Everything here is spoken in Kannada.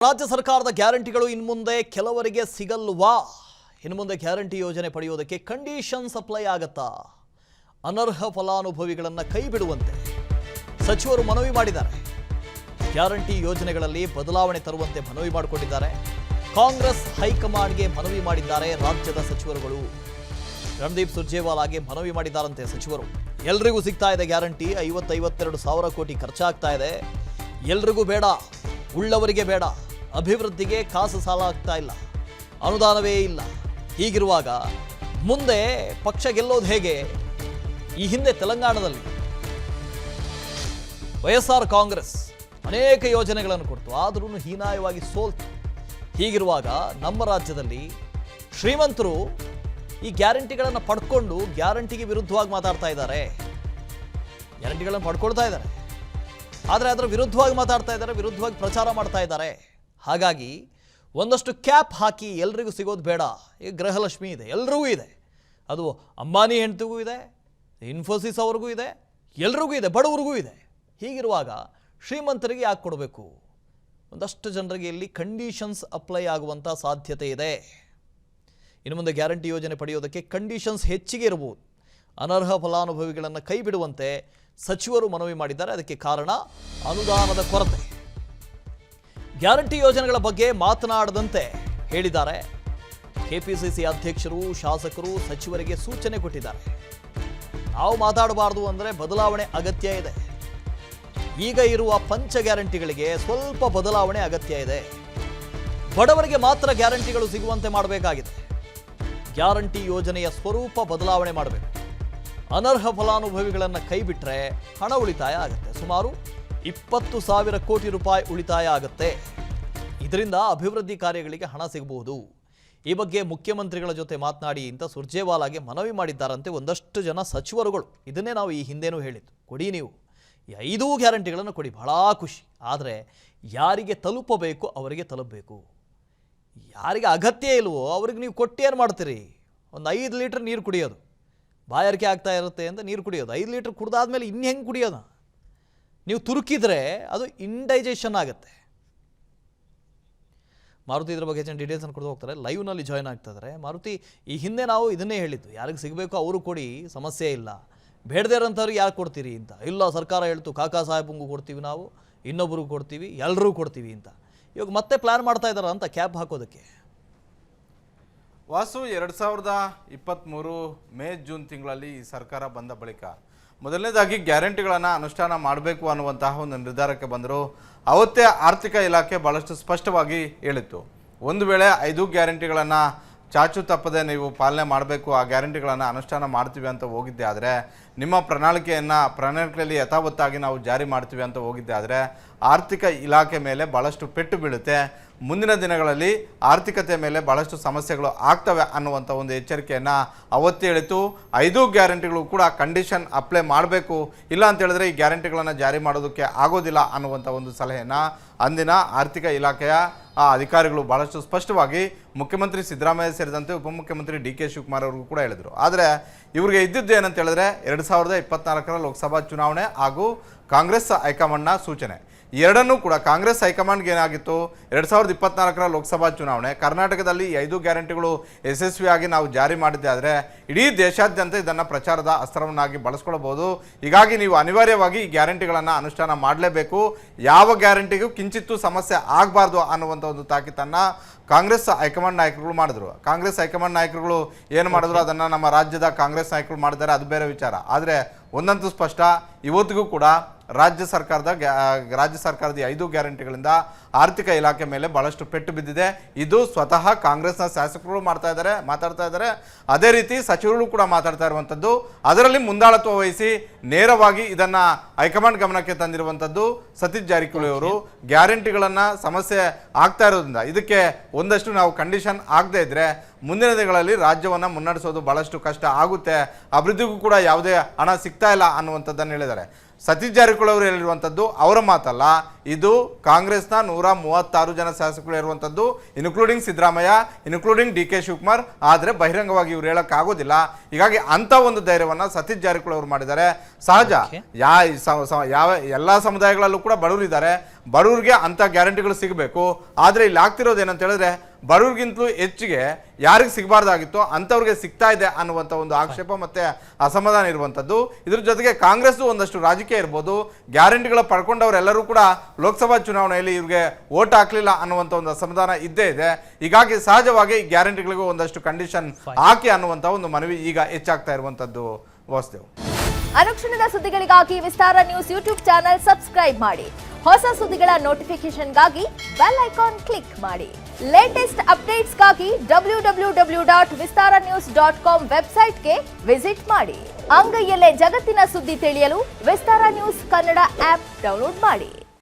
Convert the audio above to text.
ರಾಜ್ಯ ಸರ್ಕಾರದ ಗ್ಯಾರಂಟಿಗಳು ಇನ್ಮುಂದೆ ಕೆಲವರಿಗೆ ಸಿಗಲ್ವಾ? ಇನ್ಮುಂದೆ ಗ್ಯಾರಂಟಿ ಯೋಜನೆ ಪಡೆಯೋದಕ್ಕೆ ಕಂಡೀಷನ್ಸ್ ಅಪ್ಲೈ ಆಗತ್ತಾ? ಅನರ್ಹ ಫಲಾನುಭವಿಗಳನ್ನು ಕೈ ಬಿಡುವಂತೆ ಸಚಿವರು ಮನವಿ ಮಾಡಿದ್ದಾರೆ. ಗ್ಯಾರಂಟಿ ಯೋಜನೆಗಳಲ್ಲಿ ಬದಲಾವಣೆ ತರುವಂತೆ ಮನವಿ ಮಾಡಿಕೊಂಡಿದ್ದಾರೆ. ಕಾಂಗ್ರೆಸ್ ಹೈಕಮಾಂಡ್ಗೆ ಮನವಿ ಮಾಡಿದ್ದಾರೆ ರಾಜ್ಯದ ಸಚಿವರುಗಳು. ರಣದೀಪ್ ಸುರ್ಜೇವಾಲಾಗೆ ಮನವಿ ಮಾಡಿದ್ದಾರಂತೆ ಸಚಿವರು. ಎಲ್ರಿಗೂ ಸಿಗ್ತಾ ಇದೆ ಗ್ಯಾರಂಟಿ, 52 ಸಾವಿರ ಕೋಟಿ ಖರ್ಚಾಗ್ತಾ ಇದೆ. ಎಲ್ರಿಗೂ ಬೇಡ, ಉಳ್ಳವರಿಗೆ ಬೇಡ. ಅಭಿವೃದ್ಧಿಗೆ ಕಾಸು ಸಾಲ ಆಗ್ತಾ ಇಲ್ಲ, ಅನುದಾನವೇ ಇಲ್ಲ. ಹೀಗಿರುವಾಗ ಮುಂದೆ ಪಕ್ಷ ಗೆಲ್ಲೋದು ಹೇಗೆ? ಈ ಹಿಂದೆ ತೆಲಂಗಾಣದಲ್ಲಿ ವೈಎಸ್ಆರ್ ಕಾಂಗ್ರೆಸ್ ಅನೇಕ ಯೋಜನೆಗಳನ್ನು ಕೊಡ್ತು, ಆದರೂ ಹೀನಾಯವಾಗಿ ಸೋಲ್ತು. ಹೀಗಿರುವಾಗ ನಮ್ಮ ರಾಜ್ಯದಲ್ಲಿ ಶ್ರೀಮಂತರು ಈ ಗ್ಯಾರಂಟಿಗಳನ್ನು ಪಡ್ಕೊಂಡು ಗ್ಯಾರಂಟಿಗೆ ವಿರುದ್ಧವಾಗಿ ಮಾತಾಡ್ತಾ ಇದ್ದಾರೆ. ಗ್ಯಾರಂಟಿಗಳನ್ನು ಪಡ್ಕೊಳ್ತಾ ಇದ್ದಾರೆ, ಆದರೆ ಅದರ ವಿರುದ್ಧವಾಗಿ ಮಾತಾಡ್ತಾ ಇದ್ದಾರೆ, ವಿರುದ್ಧವಾಗಿ ಪ್ರಚಾರ ಮಾಡ್ತಾ ಇದ್ದಾರೆ. ಹಾಗಾಗಿ ಒಂದಷ್ಟು ಕ್ಯಾಪ್ ಹಾಕಿ ಎಲ್ರಿಗೂ ಸಿಗೋದು ಬೇಡ. ಈಗ ಗೃಹಲಕ್ಷ್ಮಿ ಇದೆ, ಎಲ್ರಿಗೂ ಇದೆ. ಅದು ಅಂಬಾನಿ ಹೆಂಡತಿಗೂ ಇದೆ, ಇನ್ಫೋಸಿಸ್ ಅವ್ರಿಗೂ ಇದೆ, ಎಲ್ರಿಗೂ ಇದೆ, ಬಡವರಿಗೂ ಇದೆ. ಹೀಗಿರುವಾಗ ಶ್ರೀಮಂತರಿಗೆ ಯಾಕೆ ಕೊಡಬೇಕು? ಒಂದಷ್ಟು ಜನರಿಗೆ ಇಲ್ಲಿ ಕಂಡೀಷನ್ಸ್ ಅಪ್ಲೈ ಆಗುವಂಥ ಸಾಧ್ಯತೆ ಇದೆ. ಇನ್ನು ಮುಂದೆ ಗ್ಯಾರಂಟಿ ಯೋಜನೆ ಪಡೆಯೋದಕ್ಕೆ ಕಂಡೀಷನ್ಸ್ ಹೆಚ್ಚಿಗೆ ಇರಬಹುದು. ಅನರ್ಹ ಫಲಾನುಭವಿಗಳನ್ನು ಕೈ ಬಿಡುವಂತೆ ಸಚಿವರು ಮನವಿ ಮಾಡಿದ್ದಾರೆ. ಅದಕ್ಕೆ ಕಾರಣ ಅನುದಾನದ ಕೊರತೆ. ಗ್ಯಾರಂಟಿ ಯೋಜನೆಗಳ ಬಗ್ಗೆ ಮಾತನಾಡದಂತೆ ಹೇಳಿದ್ದಾರೆ. ಕೆಪಿಸಿಸಿ ಅಧ್ಯಕ್ಷರು, ಶಾಸಕರು ಸಚಿವರಿಗೆ ಸೂಚನೆ ಕೊಟ್ಟಿದ್ದಾರೆ. ನಾವು ಮಾತಾಡಬಾರದು ಅಂದರೆ ಬದಲಾವಣೆ ಅಗತ್ಯ ಇದೆ. ಈಗ ಇರುವ ಪಂಚ ಗ್ಯಾರಂಟಿಗಳಿಗೆ ಸ್ವಲ್ಪ ಬದಲಾವಣೆ ಅಗತ್ಯ ಇದೆ. ಬಡವರಿಗೆ ಮಾತ್ರ ಗ್ಯಾರಂಟಿಗಳು ಸಿಗುವಂತೆ ಮಾಡಬೇಕಾಗಿದೆ. ಗ್ಯಾರಂಟಿ ಯೋಜನೆಯ ಸ್ವರೂಪ ಬದಲಾವಣೆ ಮಾಡಬೇಕು. ಅನರ್ಹ ಫಲಾನುಭವಿಗಳನ್ನು ಕೈ ಬಿಟ್ಟರೆ ಹಣ ಉಳಿತಾಯ ಆಗುತ್ತೆ. ಸುಮಾರು 20,000 ಕೋಟಿ ರೂಪಾಯಿ ಉಳಿತಾಯ ಆಗುತ್ತೆ. ಇದರಿಂದ ಅಭಿವೃದ್ಧಿ ಕಾರ್ಯಗಳಿಗೆ ಹಣ ಸಿಗಬಹುದು. ಈ ಬಗ್ಗೆ ಮುಖ್ಯಮಂತ್ರಿಗಳ ಜೊತೆ ಮಾತನಾಡಿ ಅಂತ ಸುರ್ಜೇವಾಲಾಗೆ ಮನವಿ ಮಾಡಿದ್ದಾರಂತೆ ಒಂದಷ್ಟು ಜನ ಸಚಿವರುಗಳು. ಇದನ್ನೇ ನಾವು ಈ ಹಿಂದೆನೂ ಹೇಳಿದ್ದು, ಕೊಡಿ ನೀವು ಈ 5 ಗ್ಯಾರಂಟಿಗಳನ್ನು ಕೊಡಿ, ಬಹಳ ಖುಷಿ. ಆದರೆ ಯಾರಿಗೆ ತಲುಪಬೇಕು ಅವರಿಗೆ ತಲುಪಬೇಕು. ಯಾರಿಗೆ ಅಗತ್ಯ ಇಲ್ವೋ ಅವ್ರಿಗೆ ನೀವು ಕೊಟ್ಟೇನು ಮಾಡ್ತೀರಿ? ಒಂದು 5 ಲೀಟ್ರ್ ನೀರು ಕುಡಿಯೋದು, ಬಾಯಾರಿಕೆ ಆಗ್ತಾ ಇರುತ್ತೆ ಅಂತ ನೀರು ಕುಡಿಯೋದು. 5 ಲೀಟ್ರ್ ಕುಡ್ದಾದ್ಮೇಲೆ ಇನ್ನು ಹೆಂಗೆ ಕುಡಿಯೋದು? ನೀವು ತುರುಕಿದ್ರೆ ಅದು ಇಂಡೈಜೆಷನ್ ಆಗುತ್ತೆ. ಮಾರುತಿ ಇದ್ರ ಬಗ್ಗೆ ಹೆಚ್ಚಿನ ಡೀಟೇಲ್ಸನ್ನು ಕೊಡ್ತಾ ಹೋಗ್ತಾರೆ. ಲೈವ್ನಲ್ಲಿ ಜಾಯ್ನ್ ಆಗ್ತಾ ಇದ್ದಾರೆ. ಮಾರುತಿ, ಈ ಹಿಂದೆ ನಾವು ಇದನ್ನೇ ಹೇಳಿದ್ದು, ಯಾರಿಗೆ ಸಿಗಬೇಕು ಅವರು ಕೊಡಿ, ಸಮಸ್ಯೆ ಇಲ್ಲ. ಬೇಡದೇ ಇರೋಂಥವ್ರಿಗೆ ಯಾರು ಕೊಡ್ತೀರಿ ಅಂತ. ಇಲ್ಲ, ಸರ್ಕಾರ ಹೇಳ್ತು ಕಾಕಾ ಸಾಹೇಬಂಗೂ ಕೊಡ್ತೀವಿ, ನಾವು ಇನ್ನೊಬ್ಬರಿಗೂ ಕೊಡ್ತೀವಿ, ಎಲ್ಲರೂ ಕೊಡ್ತೀವಿ ಅಂತ. ಇವಾಗ ಮತ್ತೆ ಪ್ಲ್ಯಾನ್ ಮಾಡ್ತಾ ಇದ್ದಾರ ಅಂತ ಕ್ಯಾಪ್ ಹಾಕೋದಕ್ಕೆ. ವಾಸು, 2023 ಮೇ ಜೂನ್ ತಿಂಗಳಲ್ಲಿ ಈ ಸರ್ಕಾರ ಬಂದ ಬಳಿಕ ಮೊದಲನೇದಾಗಿ ಗ್ಯಾರಂಟಿಗಳನ್ನು ಅನುಷ್ಠಾನ ಮಾಡಬೇಕು ಅನ್ನುವಂತಹ ಒಂದು ನಿರ್ಧಾರಕ್ಕೆ ಬಂದರು. ಅವತ್ತೇ ಆರ್ಥಿಕ ಇಲಾಖೆ ಭಾಳಷ್ಟು ಸ್ಪಷ್ಟವಾಗಿ ಹೇಳಿತ್ತು, ಒಂದು ವೇಳೆ 5 ಗ್ಯಾರಂಟಿಗಳನ್ನು ಚಾಚು ತಪ್ಪದೆ ನೀವು ಪಾಲನೆ ಮಾಡಬೇಕು, ಆ ಗ್ಯಾರಂಟಿಗಳನ್ನು ಅನುಷ್ಠಾನ ಮಾಡ್ತೀವಿ ಅಂತ ಹೋಗಿದ್ದೆ ಆದರೆ, ನಿಮ್ಮ ಪ್ರಣಾಳಿಕೆಯಲ್ಲಿ ಯಥಾವತ್ತಾಗಿ ನಾವು ಜಾರಿ ಮಾಡ್ತೀವಿ ಅಂತ ಹೋಗಿದ್ದೆ ಆದರೆ ಆರ್ಥಿಕ ಇಲಾಖೆ ಮೇಲೆ ಭಾಳಷ್ಟು ಪೆಟ್ಟು ಬೀಳುತ್ತೆ. ಮುಂದಿನ ದಿನಗಳಲ್ಲಿ ಆರ್ಥಿಕತೆ ಮೇಲೆ ಭಾಳಷ್ಟು ಸಮಸ್ಯೆಗಳು ಆಗ್ತವೆ ಅನ್ನುವಂಥ ಒಂದು ಎಚ್ಚರಿಕೆಯನ್ನು ಅವತ್ತೇ ಹೇಳಿತು. 5 ಗ್ಯಾರಂಟಿಗಳು ಕೂಡ ಕಂಡೀಷನ್ ಅಪ್ಲೈ ಮಾಡಬೇಕು, ಇಲ್ಲ ಅಂತ ಹೇಳಿದ್ರೆ ಈ ಗ್ಯಾರಂಟಿಗಳನ್ನು ಜಾರಿ ಮಾಡೋದಕ್ಕೆ ಆಗೋದಿಲ್ಲ ಅನ್ನುವಂಥ ಒಂದು ಸಲಹೆಯನ್ನು ಅಂದಿನ ಆರ್ಥಿಕ ಇಲಾಖೆಯ ಅಧಿಕಾರಿಗಳು ಭಾಳಷ್ಟು ಸ್ಪಷ್ಟವಾಗಿ ಮುಖ್ಯಮಂತ್ರಿ ಸಿದ್ದರಾಮಯ್ಯ ಸೇರಿದಂತೆ ಉಪಮುಖ್ಯಮಂತ್ರಿ ಡಿ.ಕೆ. ಶಿವಕುಮಾರ್ ಅವ್ರಿಗೂ ಕೂಡ ಹೇಳಿದರು. ಆದರೆ ಇವರಿಗೆ ಇದ್ದಿದ್ದು ಏನಂತ ಹೇಳಿದ್ರೆ 2024 ಲೋಕಸಭಾ ಚುನಾವಣೆ ಹಾಗೂ ಕಾಂಗ್ರೆಸ್ ಹೈಕಮಾಂಡ್ನ ಸೂಚನೆ. ಎರಡನ್ನೂ ಕೂಡ ಕಾಂಗ್ರೆಸ್ ಹೈಕಮಾಂಡ್ಗೆ ಏನಾಗಿತ್ತು, 2024 ಲೋಕಸಭಾ ಚುನಾವಣೆ ಕರ್ನಾಟಕದಲ್ಲಿ 5 ಗ್ಯಾರಂಟಿಗಳು ಯಶಸ್ವಿಯಾಗಿ ನಾವು ಜಾರಿ ಮಾಡಿದ್ದೆ ಆದರೆ ಇಡೀ ದೇಶಾದ್ಯಂತ ಇದನ್ನು ಪ್ರಚಾರದ ಅಸ್ತ್ರವನ್ನಾಗಿ ಬಳಸ್ಕೊಳ್ಬೋದು. ಹೀಗಾಗಿ ನೀವು ಅನಿವಾರ್ಯವಾಗಿ ಈ ಗ್ಯಾರಂಟಿಗಳನ್ನು ಅನುಷ್ಠಾನ ಮಾಡಲೇಬೇಕು, ಯಾವ ಗ್ಯಾರಂಟಿಗೂ ಕಿಂಚಿತ್ತೂ ಸಮಸ್ಯೆ ಆಗಬಾರ್ದು ಅನ್ನುವಂಥ ಒಂದು ತಾಕೀತನ್ನು ಕಾಂಗ್ರೆಸ್ ಹೈಕಮಾಂಡ್ ನಾಯಕರುಗಳು ಮಾಡಿದ್ರು. ಕಾಂಗ್ರೆಸ್ ಹೈಕಮಾಂಡ್ ನಾಯಕರುಗಳು ಏನು ಮಾಡಿದ್ರು ಅದನ್ನು ನಮ್ಮ ರಾಜ್ಯದ ಕಾಂಗ್ರೆಸ್ ನಾಯಕರು ಮಾಡಿದ್ದಾರೆ, ಅದು ಬೇರೆ ವಿಚಾರ. ಆದರೆ ಒಂದಂತೂ ಸ್ಪಷ್ಟ, ಇವತ್ತಿಗೂ ಕೂಡ ರಾಜ್ಯ ಸರ್ಕಾರದ 5 ಗ್ಯಾರಂಟಿಗಳಿಂದ ಆರ್ಥಿಕ ಇಲಾಖೆ ಮೇಲೆ ಭಾಳಷ್ಟು ಪೆಟ್ಟು ಬಿದ್ದಿದೆ. ಇದು ಸ್ವತಃ ಕಾಂಗ್ರೆಸ್ನ ಶಾಸಕರು ಮಾತಾಡ್ತಾ ಇದ್ದಾರೆ. ಅದೇ ರೀತಿ ಸಚಿವರು ಕೂಡ ಮಾತಾಡ್ತಾ ಇರುವಂಥದ್ದು. ಅದರಲ್ಲಿ ಮುಂದಾಳತ್ವ ವಹಿಸಿ ನೇರವಾಗಿ ಇದನ್ನು ಹೈಕಮಾಂಡ್ ಗಮನಕ್ಕೆ ತಂದಿರುವಂಥದ್ದು ಸತೀಶ್ ಜಾರಕಿಹೊಳಿ ಅವರು. ಗ್ಯಾರಂಟಿಗಳನ್ನು ಸಮಸ್ಯೆ ಆಗ್ತಾ ಇರೋದ್ರಿಂದ ಇದಕ್ಕೆ ಒಂದಷ್ಟು ನಾವು ಕಂಡೀಷನ್ ಆಗದೇ ಇದ್ದರೆ ಮುಂದಿನ ದಿನಗಳಲ್ಲಿ ರಾಜ್ಯವನ್ನು ಮುನ್ನಡೆಸೋದು ಭಾಳಷ್ಟು ಕಷ್ಟ ಆಗುತ್ತೆ, ಅಭಿವೃದ್ಧಿಗೂ ಕೂಡ ಯಾವುದೇ ಹಣ ಸಿಗ್ತಾ ಇಲ್ಲ ಅನ್ನುವಂಥದ್ದನ್ನು ಹೇಳಿದ್ದಾರೆ. ಸತೀಶ್ ಜಾರಕಿಹೊಳಿ ಅವರು ಹೇಳಿರುವಂಥದ್ದು ಅವರ ಮಾತಲ್ಲ, ಇದು ಕಾಂಗ್ರೆಸ್ನ 136 ಜನ ಶಾಸಕರು ಇರುವಂಥದ್ದು, ಇನ್ಕ್ಲೂಡಿಂಗ್ ಸಿದ್ದರಾಮಯ್ಯ, ಇನ್ಕ್ಲೂಡಿಂಗ್ ಡಿ.ಕೆ. ಶಿವಕುಮಾರ್. ಆದರೆ ಬಹಿರಂಗವಾಗಿ ಇವ್ರು ಹೇಳೋಕ್ಕಾಗೋದಿಲ್ಲ. ಹೀಗಾಗಿ ಅಂಥ ಒಂದು ಧೈರ್ಯವನ್ನು ಸತೀಶ್ ಜಾರಕಿಹೊಳಿ ಅವರು ಮಾಡಿದ್ದಾರೆ. ಸಹಜ, ಯಾವ ಎಲ್ಲ ಸಮುದಾಯಗಳಲ್ಲೂ ಕೂಡ ಬಡವರಿದ್ದಾರೆ. ಬಡವ್ರಿಗೆ ಅಂತ ಗ್ಯಾರಂಟಿಗಳು ಸಿಗಬೇಕು. ಆದರೆ ಇಲ್ಲಿ ಆಗ್ತಿರೋದು ಏನಂತ ಹೇಳಿದ್ರೆ ಬಡವ್ರಿಗಿಂತಲೂ ಹೆಚ್ಚಿಗೆ ಯಾರಿಗೆ ಸಿಗಬಾರ್ದಾಗಿತ್ತೋ ಅಂಥವ್ರಿಗೆ ಸಿಗ್ತಾ ಇದೆ ಅನ್ನುವಂಥ ಒಂದು ಆಕ್ಷೇಪ ಮತ್ತೆ ಅಸಮಾಧಾನ ಇರುವಂಥದ್ದು. ಇದ್ರ ಜೊತೆಗೆ ಕಾಂಗ್ರೆಸ್ ಒಂದಷ್ಟು ರಾಜಕೀಯ ಇರ್ಬೋದು, ಗ್ಯಾರಂಟಿಗಳ ಪಡ್ಕೊಂಡವರೆಲ್ಲರೂ ಕೂಡ ಲೋಕಸಭಾ ಚುನಾವಣೆಯಲ್ಲಿ ಇವ್ರಿಗೆ ವೋಟ್ ಹಾಕ್ಲಿಲ್ಲ ಅನ್ನುವಂಥ ಒಂದು ಅಸಮಾಧಾನ ಇದ್ದೇ ಇದೆ. ಹೀಗಾಗಿ ಸಹಜವಾಗಿ ಈ ಗ್ಯಾರಂಟಿಗಳಿಗೂ ಒಂದಷ್ಟು ಕಂಡೀಷನ್ ಹಾಕಿ ಅನ್ನುವಂಥ ಒಂದು ಮನವಿ ಈಗ ಹೆಚ್ಚಾಗ್ತಾ ಇರುವಂಥದ್ದು. ವಾಸುದೇವ್, ಅನುಕ್ಷಣದ ಸುದ್ದಿಗಳಿಗಾಗಿ ವಿಸ್ತಾರ ನ್ಯೂಸ್ ಯೂಟ್ಯೂಬ್ ಚಾನೆಲ್ ಸಬ್ಸ್ಕ್ರೈಬ್ ಮಾಡಿ. ಹೊಸ ಸುದ್ದಿಗಳ ನೋಟಿಫಿಕೇಶನ್ಗಾಗಿ ಬೆಲ್ ಐಕಾನ್ ಕ್ಲಿಕ್ ಮಾಡಿ. ಲೇಟೆಸ್ಟ್ ಅಪ್ಡೇಟ್ಸ್ಗಾಗಿ www.vistaranews.com ವೆಬ್ಸೈಟ್ಗೆ ವಿಸಿಟ್ ಮಾಡಿ. ಅಂಗೈಯಲ್ಲೇ ಜಗತ್ತಿನ ಸುದ್ದಿ ತಿಳಿಯಲು ವಿಸ್ತಾರ ನ್ಯೂಸ್ ಕನ್ನಡ ಆಪ್ ಡೌನ್ಲೋಡ್ ಮಾಡಿ.